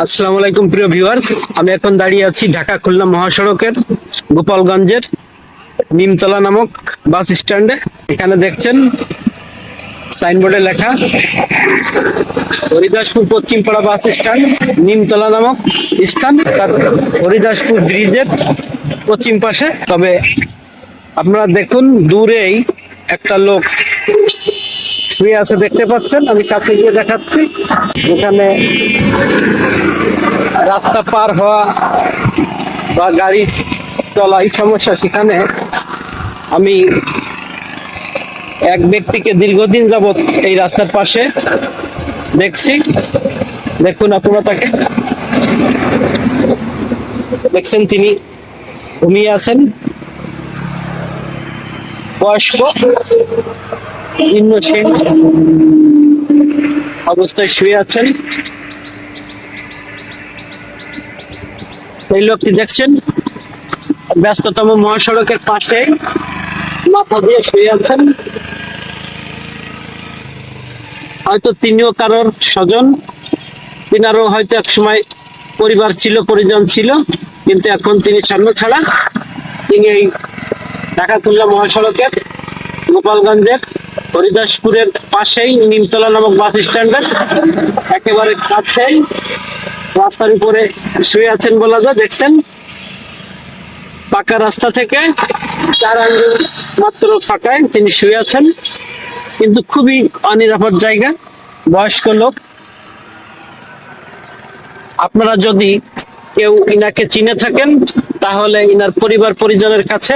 আসসালামু আলাইকুম প্রিয় ভিউয়ার্স, আমি এখন দাঁড়িয়ে আছি ঢাকা খুলনা মহাসড়কের গোপালগঞ্জের নিমতলা নামক বাস স্ট্যান্ডে। এখানে দেখছেন সাইনবোর্ডে লেখা হরিদাসপুর পশ্চিমপাড়া বাস স্ট্যান্ড, নিমতলা নামক স্থান, তার হরিদাসপুর ব্রিজের পশ্চিম পাশে। তবে আপনারা দেখুন দূরেই একটা লোক শুয়ে আছে, দেখতে পাচ্ছেন। আমি কাছে গিয়ে দেখাচ্ছি। যেখানে রাস্তা পার হওয়া বা গাড়ি চলাই সমস্যা, সেখানে আমি এক ব্যক্তিকে দীর্ঘদিন যাবৎ এই রাস্তার পাশে দেখছি। দেখুন আপনারা তাকে দেখছেন, তিনি ঘুমিয়ে আছেন, বয়স্ক নিম্নশ্রেণী অবস্থায় শুয়ে আছেন। এই লোকটি দেখছেন ব্যস্ততম মহাসড়কের পাশে মাথা দিয়ে শুয়ে আছেন। হয়তো তিনিও কারোর স্বজন, তিনারও হয়তো এক সময় পরিবার ছিল, পরিজন ছিল, কিন্তু এখন তিনি সামনে ছাড়া। তিনি এই ঢাকা খুলনা মহাসড়কের গোপালগঞ্জের হরিদাসপুরের পাশেই নিমতলা নামক বাস স্ট্যান্ডের একেবারে কাছেই রাস্তার উপরে শুয়ে আছেন বলা যায়। দেখছেন পাকা রাস্তা থেকে 4 আঙ্গুল মাত্র ফাঁকায় তিনি শুয়ে আছেন, কিন্তু খুবই অনিরাপদ জায়গা। বয়স্ক লোক। আপনারা যদি কেউ ইনাকে চিনে থাকেন তাহলে ইনার পরিবার পরিজনের কাছে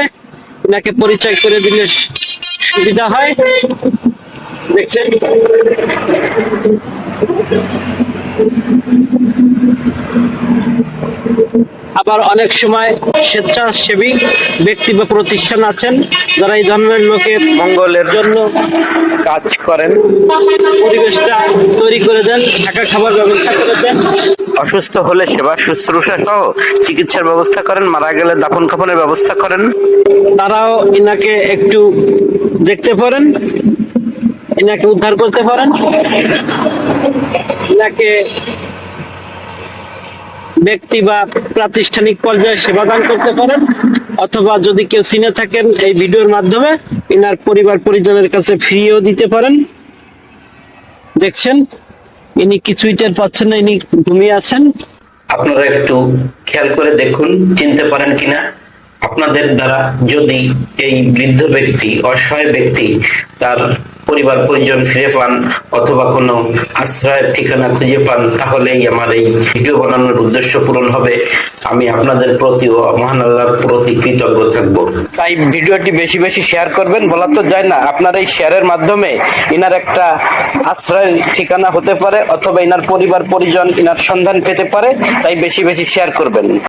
ইনাকে পরিচয় করে দিলে সুবিধা হয়। দেখছেন আবার অনেক সময় স্বেচ্ছাসেবী ব্যক্তি বা প্রতিষ্ঠান আছেন যারা এই ধরনের লোকের মঙ্গলের জন্য কাজ করেন, পরিবেশটা তৈরি করে দেন, থাকা খাবার ব্যবস্থা করে দেন, অসুস্থ হলে সেবা শুশ্রূষা সহ চিকিৎসার ব্যবস্থা করেন, মারা গেলে দাফন কাফনের ব্যবস্থা করেন। তারাও ইনাকে একটু দেখতে পারেন, ইনাকে উদ্ধার করতে পারেন, ইনাকে ব্যক্তি বা প্রাতিষ্ঠানিক পর্যায়ে সেবাদান করতে পারেন, অথবা যদি কেউ চিনে থাকেন এই ভিডিওর মাধ্যমে ইনার পরিবার পরিজনের কাছে ফিরিয়েও দিতে পারেন। দেখছেন ইনি কিছুই টের পাচ্ছেন না, ইনি ঘুমিয়ে আছেন। আপনারা একটু খেয়াল করে দেখুন, চিনতে পারেন কিনা। আপনাদের দ্বারা যদি এই বৃদ্ধ ব্যক্তি, অসহায় ব্যক্তি, তার পরিবার পরিজন ফিরে পান অথবা কোনো আশ্রয়ের ঠিকানা খুঁজে পান, তাহলেই আমার এই ভিডিও বানানোর উদ্দেশ্য পূরণ হবে। আমি আপনাদের প্রতি ও মহান আল্লাহর প্রতি কৃতজ্ঞ থাকবো। তাই ভিডিওটি বেশি বেশি শেয়ার করবেন। বলা তো যায় না, আপনার এই শেয়ারের মাধ্যমে ইনার একটা আশ্রয়ের ঠিকানা হতে পারে, অথবা ইনার পরিবার পরিজন ইনার সন্ধান পেতে পারে। তাই বেশি বেশি শেয়ার করবেন।